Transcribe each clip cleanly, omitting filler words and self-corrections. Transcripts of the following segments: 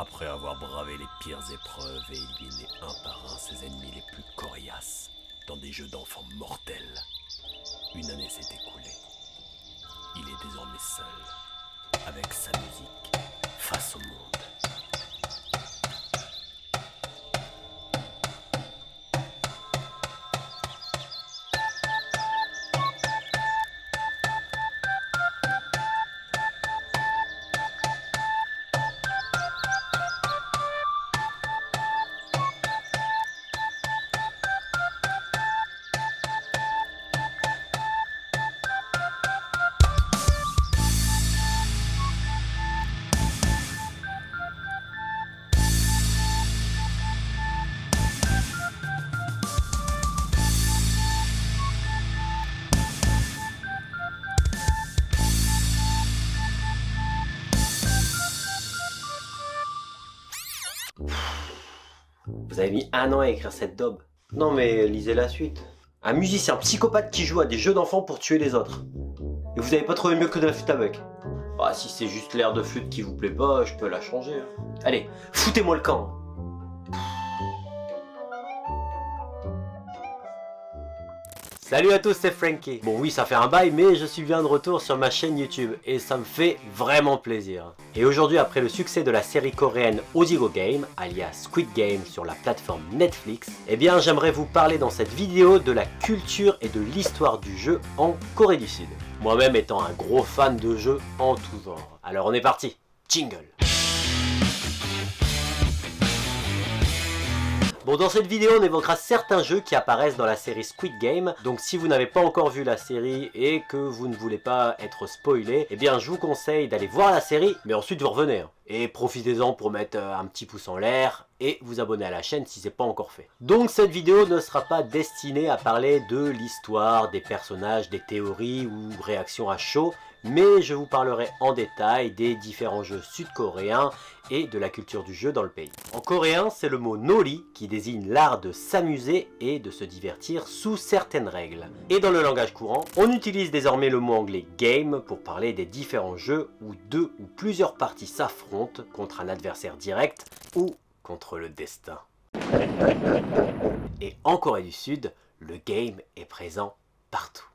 Après avoir bravé les pires épreuves et éliminé un par un ses ennemis les plus coriaces, dans des jeux d'enfants mortels, une année s'est écoulée. Il est désormais seul, avec sa musique, face au monde. Vous avez mis 1 an à écrire cette daube. Non mais lisez la suite. Un musicien psychopathe qui joue à des jeux d'enfants pour tuer les autres. Et vous avez pas trouvé mieux que de la flûte à bec. Bah si c'est juste l'air de flûte qui vous plaît pas, je peux la changer. Allez, foutez-moi le camp. Salut à tous, c'est Frankie. Bon oui, ça fait un bail, mais je suis bien de retour sur ma chaîne YouTube et ça me fait vraiment plaisir. Et aujourd'hui, après le succès de la série coréenne Odigo Game, alias Squid Game sur la plateforme Netflix, eh bien j'aimerais vous parler dans cette vidéo de la culture et de l'histoire du jeu en Corée du Sud. Moi-même étant un gros fan de jeux en tout genre. Alors on est parti, jingle. Bon, dans cette vidéo, on évoquera certains jeux qui apparaissent dans la série Squid Game. Donc si vous n'avez pas encore vu la série et que vous ne voulez pas être spoilé, eh bien je vous conseille d'aller voir la série, mais ensuite vous revenez. Et profitez-en pour mettre un petit pouce en l'air et vous abonner à la chaîne si c'est pas encore fait. Donc cette vidéo ne sera pas destinée à parler de l'histoire, des personnages, des théories ou réactions à chaud, mais je vous parlerai en détail des différents jeux sud-coréens et de la culture du jeu dans le pays. En coréen, c'est le mot nori qui désigne l'art de s'amuser et de se divertir sous certaines règles. Et dans le langage courant, on utilise désormais le mot anglais game pour parler des différents jeux où 2 ou plusieurs parties s'affrontent contre un adversaire direct ou contre le destin. Et en Corée du Sud, le game est présent partout.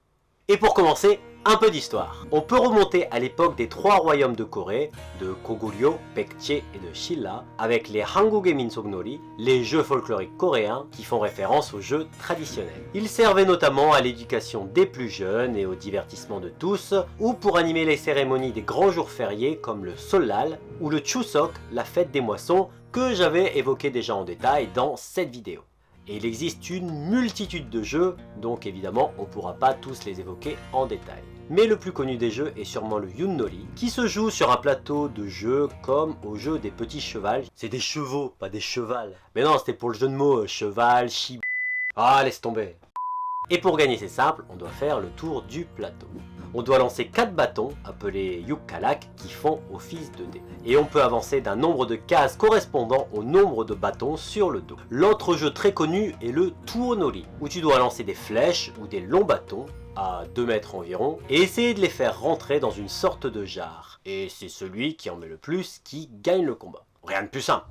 Et pour commencer, un peu d'histoire. On peut remonter à l'époque des 3 royaumes de Corée, de Goguryeo, Baekje et de Silla, avec les Hanguk의 민속놀이, les jeux folkloriques coréens qui font référence aux jeux traditionnels. Ils servaient notamment à l'éducation des plus jeunes et au divertissement de tous, ou pour animer les cérémonies des grands jours fériés comme le Seollal ou le Chuseok, la fête des moissons, que j'avais évoqué déjà en détail dans cette vidéo. Et il existe une multitude de jeux, donc évidemment on ne pourra pas tous les évoquer en détail. Mais le plus connu des jeux est sûrement le Yunnori, qui se joue sur un plateau de jeu comme au jeu des petits chevals. C'est des chevaux, pas des chevals. Mais non, c'était pour le jeu de mots, cheval, chi... Ah, laisse tomber. Et pour gagner c'est simple, on doit faire le tour du plateau. On doit lancer 4 bâtons, appelés yukkalak, qui font office de dés. Et on peut avancer d'un nombre de cases correspondant au nombre de bâtons sur le dos. L'autre jeu très connu est le tuonori, où tu dois lancer des flèches ou des longs bâtons, à 2 mètres environ, et essayer de les faire rentrer dans une sorte de jarre. Et c'est celui qui en met le plus qui gagne le combat. Rien de plus simple.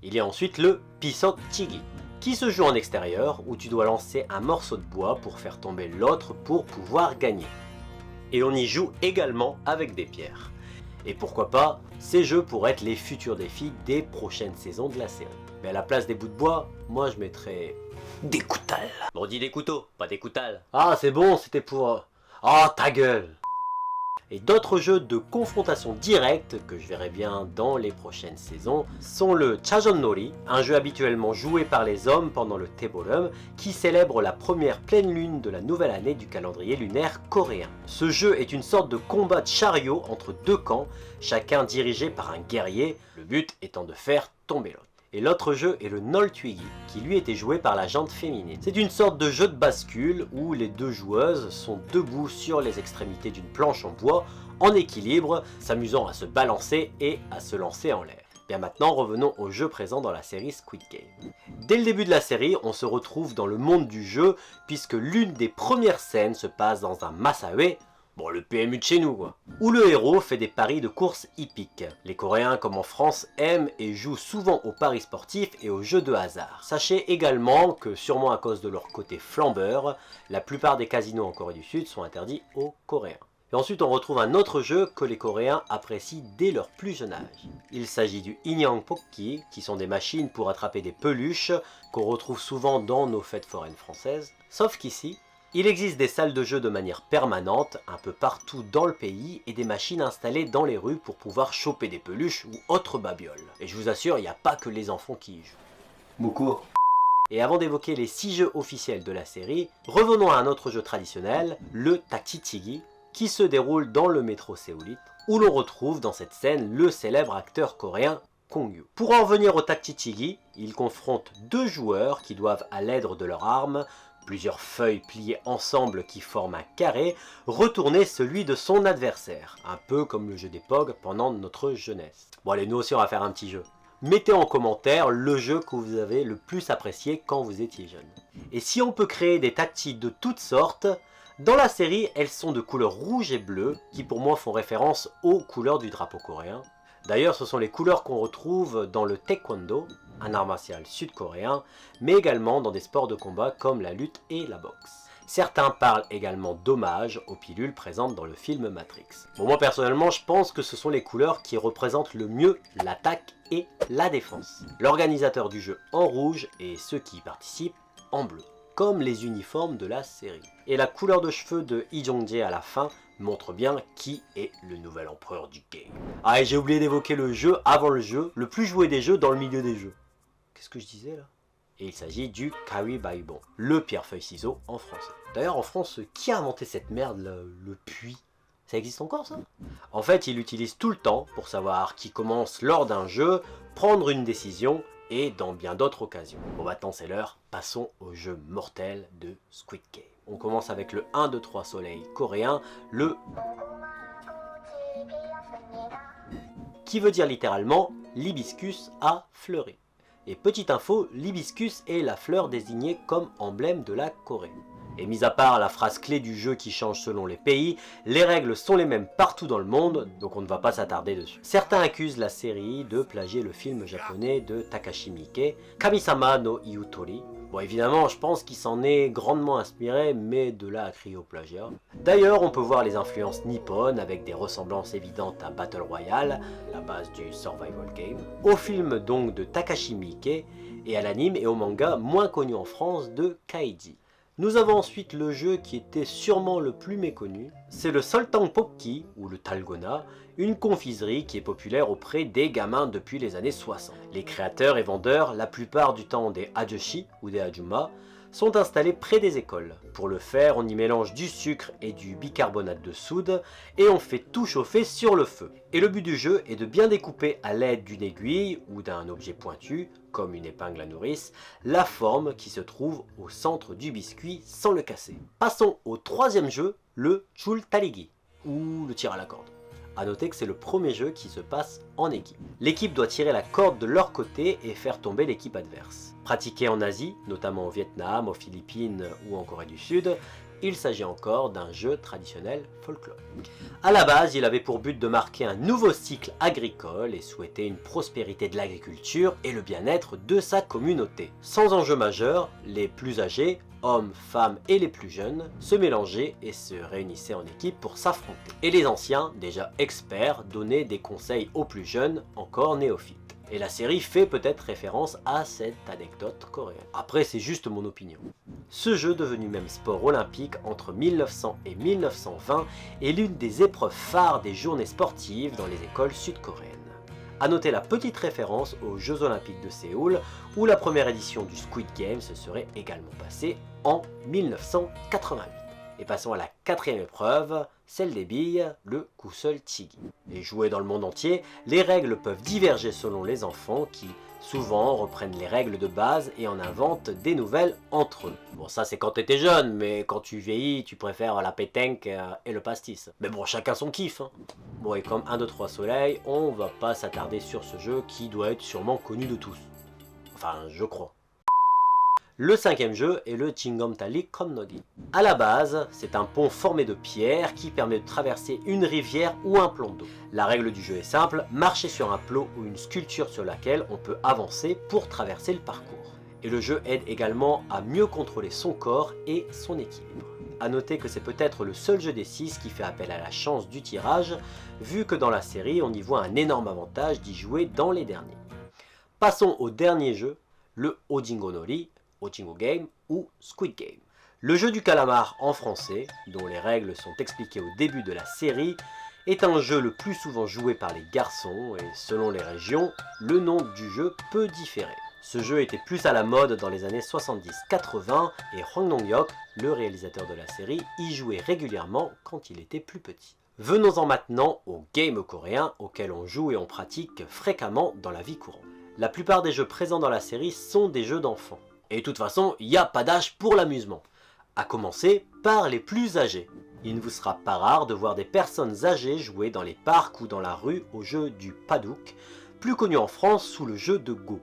Il y a ensuite le pisokchigi, qui se joue en extérieur, où tu dois lancer un morceau de bois pour faire tomber l'autre pour pouvoir gagner. Et on y joue également avec des pierres. Et pourquoi pas, ces jeux pourraient être les futurs défis des prochaines saisons de la série. Mais à la place des bouts de bois, moi je mettrais des couteaux. Bon, on dit des couteaux, pas des couteaux. Ah c'est bon, c'était pour... Ah ta gueule. Et d'autres jeux de confrontation directe que je verrai bien dans les prochaines saisons sont le Chajonnori, un jeu habituellement joué par les hommes pendant le Taeboreum qui célèbre la première pleine lune de la nouvelle année du calendrier lunaire coréen. Ce jeu est une sorte de combat de chariot entre 2 camps, chacun dirigé par un guerrier, le but étant de faire tomber l'autre. Et l'autre jeu est le Noltwigi, qui lui était joué par la jante féminine. C'est une sorte de jeu de bascule où les 2 joueuses sont debout sur les extrémités d'une planche en bois, en équilibre, s'amusant à se balancer et à se lancer en l'air. Bien maintenant, revenons au jeu présent dans la série Squid Game. Dès le début de la série, on se retrouve dans le monde du jeu, puisque l'une des premières scènes se passe dans un masae, Bon, le PMU de chez nous, quoi. Où le héros fait des paris de course hippiques. Les Coréens, comme en France, aiment et jouent souvent aux paris sportifs et aux jeux de hasard. Sachez également que, sûrement à cause de leur côté flambeur, la plupart des casinos en Corée du Sud sont interdits aux Coréens. Et ensuite, on retrouve un autre jeu que les Coréens apprécient dès leur plus jeune âge. Il s'agit du Inyeong Pokki, qui sont des machines pour attraper des peluches qu'on retrouve souvent dans nos fêtes foraines françaises. Sauf qu'ici, il existe des salles de jeu de manière permanente, un peu partout dans le pays, et des machines installées dans les rues pour pouvoir choper des peluches ou autres babioles. Et je vous assure, il n'y a pas que les enfants qui y jouent. Moukour. Et avant d'évoquer les 6 jeux officiels de la série, revenons à un autre jeu traditionnel, le Takchichigi, qui se déroule dans le métro séoulite, où l'on retrouve dans cette scène le célèbre acteur coréen Kong-yu. Pour en venir au Takchichigi, il confronte 2 joueurs qui doivent, à l'aide de leurs armes, plusieurs feuilles pliées ensemble qui forment un carré, retourner celui de son adversaire, un peu comme le jeu des POG pendant notre jeunesse. Bon allez, nous aussi on va faire un petit jeu. Mettez en commentaire le jeu que vous avez le plus apprécié quand vous étiez jeune. Et si on peut créer des tactis de toutes sortes, dans la série, elles sont de couleur rouge et bleu, qui pour moi font référence aux couleurs du drapeau coréen. D'ailleurs, ce sont les couleurs qu'on retrouve dans le taekwondo, un art martial sud-coréen, mais également dans des sports de combat comme la lutte et la boxe. Certains parlent également d'hommage aux pilules présentes dans le film Matrix. Bon, moi personnellement, je pense que ce sont les couleurs qui représentent le mieux l'attaque et la défense. L'organisateur du jeu en rouge et ceux qui y participent en bleu, comme les uniformes de la série. Et la couleur de cheveux de Lee Jong-jae à la fin montre bien qui est le nouvel empereur du game. Ah, et j'ai oublié d'évoquer le jeu avant le jeu, le plus joué des jeux dans le milieu des jeux. Qu'est-ce que je disais là? Et il s'agit du Kawibaibon, le pierre-feuille-ciseau en français. D'ailleurs en France, qui a inventé cette merde là, le puits? Ça existe encore ça? En fait, il l'utilise tout le temps pour savoir qui commence lors d'un jeu, prendre une décision et dans bien d'autres occasions. Bon maintenant c'est l'heure, passons au jeu mortel de Squid Game. On commence avec le 1, 2, 3 soleil coréen, le qui veut dire littéralement l'hibiscus a fleuri. Et petite info, l'hibiscus est la fleur désignée comme emblème de la Corée. Et mis à part la phrase clé du jeu qui change selon les pays, les règles sont les mêmes partout dans le monde, donc on ne va pas s'attarder dessus. Certains accusent la série de plagier le film japonais de Takashi Miike, Kamisama no Iutori. Bon évidemment, je pense qu'il s'en est grandement inspiré, mais de là à crier au plagiat. D'ailleurs, on peut voir les influences nippones avec des ressemblances évidentes à Battle Royale, la base du survival game, au film donc de Takashi Miike, et à l'anime et au manga moins connu en France de Kaiji. Nous avons ensuite le jeu qui était sûrement le plus méconnu, c'est le Soltang Pokki, ou le Dalgona, une confiserie qui est populaire auprès des gamins depuis les années 60. Les créateurs et vendeurs, la plupart du temps des ajoshi ou des ajuma, sont installés près des écoles. Pour le faire, on y mélange du sucre et du bicarbonate de soude et on fait tout chauffer sur le feu. Et le but du jeu est de bien découper à l'aide d'une aiguille ou d'un objet pointu, comme une épingle à nourrice, la forme qui se trouve au centre du biscuit sans le casser. Passons au troisième jeu, le Chultaligi, ou le tir à la corde. A noter que c'est le premier jeu qui se passe en équipe. L'équipe doit tirer la corde de leur côté et faire tomber l'équipe adverse. Pratiqué en Asie, notamment au Vietnam, aux Philippines ou en Corée du Sud, il s'agit encore d'un jeu traditionnel folklorique. A la base, il avait pour but de marquer un nouveau cycle agricole et souhaiter une prospérité de l'agriculture et le bien-être de sa communauté. Sans enjeu majeur, les plus âgés, hommes, femmes et les plus jeunes, se mélangeaient et se réunissaient en équipe pour s'affronter. Et les anciens, déjà experts, donnaient des conseils aux plus jeunes, encore néophytes. Et la série fait peut-être référence à cette anecdote coréenne. Après, c'est juste mon opinion. Ce jeu, devenu même sport olympique entre 1900 et 1920, est l'une des épreuves phares des journées sportives dans les écoles sud-coréennes. A noter la petite référence aux Jeux Olympiques de Séoul, où la première édition du Squid Game se serait également passée en 1988. Et passons à la quatrième épreuve, celle des billes, le Kuseulchigi. Et joué dans le monde entier, les règles peuvent diverger selon les enfants qui, souvent, reprennent les règles de base et en inventent des nouvelles entre eux. Bon, ça c'est quand t'étais jeune, mais quand tu vieillis, tu préfères la pétanque et le pastis. Mais bon, chacun son kiff, hein. Bon, et comme 1, 2, 3 soleil, on va pas s'attarder sur ce jeu qui doit être sûrement connu de tous. Enfin, je crois. Le 5e jeu est le Jinggomtali Komnogi. A la base, c'est un pont formé de pierre qui permet de traverser une rivière ou un plan d'eau. La règle du jeu est simple, marcher sur un plot ou une sculpture sur laquelle on peut avancer pour traverser le parcours. Et le jeu aide également à mieux contrôler son corps et son équilibre. A noter que c'est peut-être le seul jeu des 6 qui fait appel à la chance du tirage, vu que dans la série on y voit un énorme avantage d'y jouer dans les derniers. Passons au dernier jeu, le Ojingo Nori, Ojingo Game ou Squid Game. Le jeu du calamar en français, dont les règles sont expliquées au début de la série, est un jeu le plus souvent joué par les garçons et selon les régions, le nom du jeu peut différer. Ce jeu était plus à la mode dans les années 70-80 et Hwang Dong-hyuk, le réalisateur de la série, y jouait régulièrement quand il était plus petit. Venons-en maintenant aux games coréens auxquels on joue et on pratique fréquemment dans la vie courante. La plupart des jeux présents dans la série sont des jeux d'enfants. Et de toute façon, il n'y a pas d'âge pour l'amusement. À commencer par les plus âgés. Il ne vous sera pas rare de voir des personnes âgées jouer dans les parcs ou dans la rue au jeu du Paduk, plus connu en France sous le jeu de Go.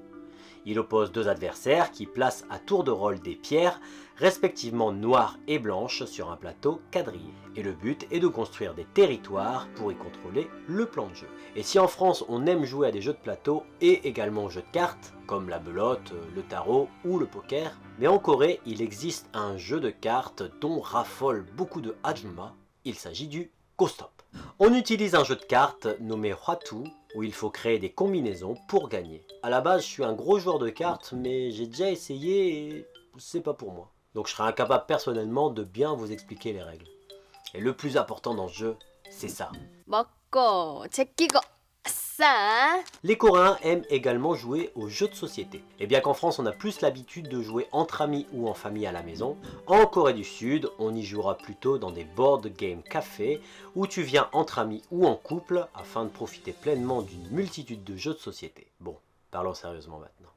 Il oppose deux adversaires qui placent à tour de rôle des pierres, respectivement noires et blanches, sur un plateau quadrillé. Et le but est de construire des territoires pour y contrôler le plan de jeu. Et si en France on aime jouer à des jeux de plateau et également aux jeux de cartes, comme la belote, le tarot ou le poker, mais en Corée il existe un jeu de cartes dont raffolent beaucoup de Ajumma, il s'agit du Go-Stop. On utilise un jeu de cartes nommé Hwatu, où il faut créer des combinaisons pour gagner. A la base je suis un gros joueur de cartes, mais j'ai déjà essayé et c'est pas pour moi. Donc je serai incapable personnellement de bien vous expliquer les règles. Et le plus important dans ce jeu, c'est ça. 먹고 제끼고 아싸. Les Coréens aiment également jouer aux jeux de société. Et bien qu'en France on a plus l'habitude de jouer entre amis ou en famille à la maison, en Corée du Sud on y jouera plutôt dans des board game cafés où tu viens entre amis ou en couple afin de profiter pleinement d'une multitude de jeux de société. Bon, parlons sérieusement maintenant.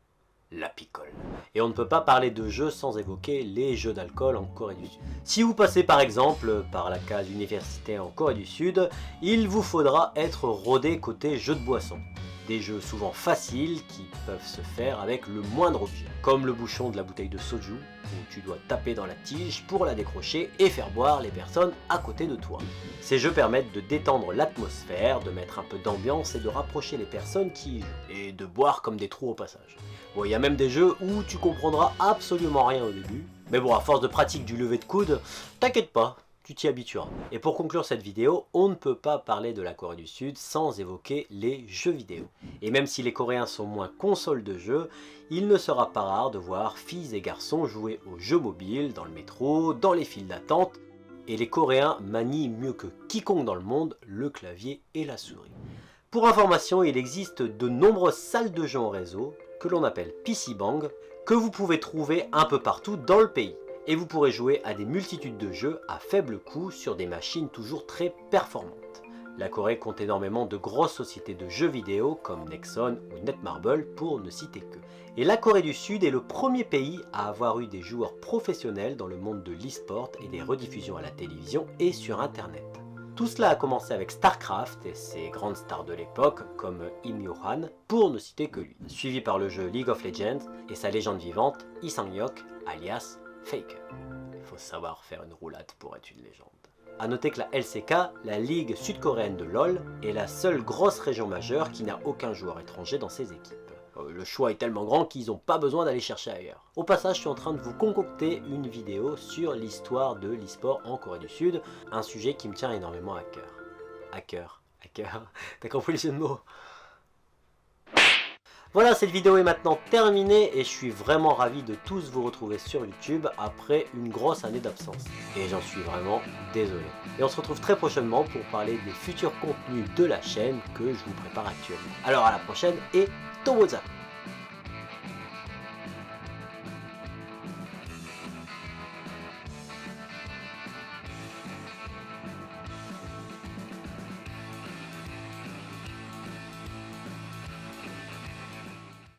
La picole. Et on ne peut pas parler de jeux sans évoquer les jeux d'alcool en Corée du Sud. Si vous passez par exemple par la case universitaire en Corée du Sud, il vous faudra être rodé côté jeux de boisson. Des jeux souvent faciles qui peuvent se faire avec le moindre objet, comme le bouchon de la bouteille de soju, où tu dois taper dans la tige pour la décrocher et faire boire les personnes à côté de toi. Ces jeux permettent de détendre l'atmosphère, de mettre un peu d'ambiance et de rapprocher les personnes qui y jouent, et de boire comme des trous au passage. Bon, il y a même des jeux où tu comprendras absolument rien au début, mais bon, à force de pratique du lever de coude, t'inquiète pas, tu t'y habitueras. Et pour conclure cette vidéo, on ne peut pas parler de la Corée du Sud sans évoquer les jeux vidéo. Et même si les Coréens sont moins consoles de jeux, il ne sera pas rare de voir filles et garçons jouer aux jeux mobiles, dans le métro, dans les files d'attente, et les Coréens manient mieux que quiconque dans le monde le clavier et la souris. Pour information, il existe de nombreuses salles de jeux en réseau, que l'on appelle PC Bang, que vous pouvez trouver un peu partout dans le pays. Et vous pourrez jouer à des multitudes de jeux à faible coût sur des machines toujours très performantes. La Corée compte énormément de grosses sociétés de jeux vidéo comme Nexon ou Netmarble pour ne citer que. Et la Corée du Sud est le premier pays à avoir eu des joueurs professionnels dans le monde de l'e-sport et des rediffusions à la télévision et sur internet. Tout cela a commencé avec StarCraft et ses grandes stars de l'époque comme Im Yo-han pour ne citer que lui, suivi par le jeu League of Legends et sa légende vivante Lee Sang-hyuk alias Faker. Il faut savoir faire une roulade pour être une légende. A noter que la LCK, la ligue sud-coréenne de LoL, est la seule grosse région majeure qui n'a aucun joueur étranger dans ses équipes. Le choix est tellement grand qu'ils n'ont pas besoin d'aller chercher ailleurs. Au passage, je suis en train de vous concocter une vidéo sur l'histoire de l'e-sport en Corée du Sud, un sujet qui me tient énormément à cœur. À cœur, t'as compris le jeu de mots? Voilà, cette vidéo est maintenant terminée et je suis vraiment ravi de tous vous retrouver sur YouTube après une grosse année d'absence. Et j'en suis vraiment désolé. Et on se retrouve très prochainement pour parler des futurs contenus de la chaîne que je vous prépare actuellement. Alors à la prochaine et Tomoza!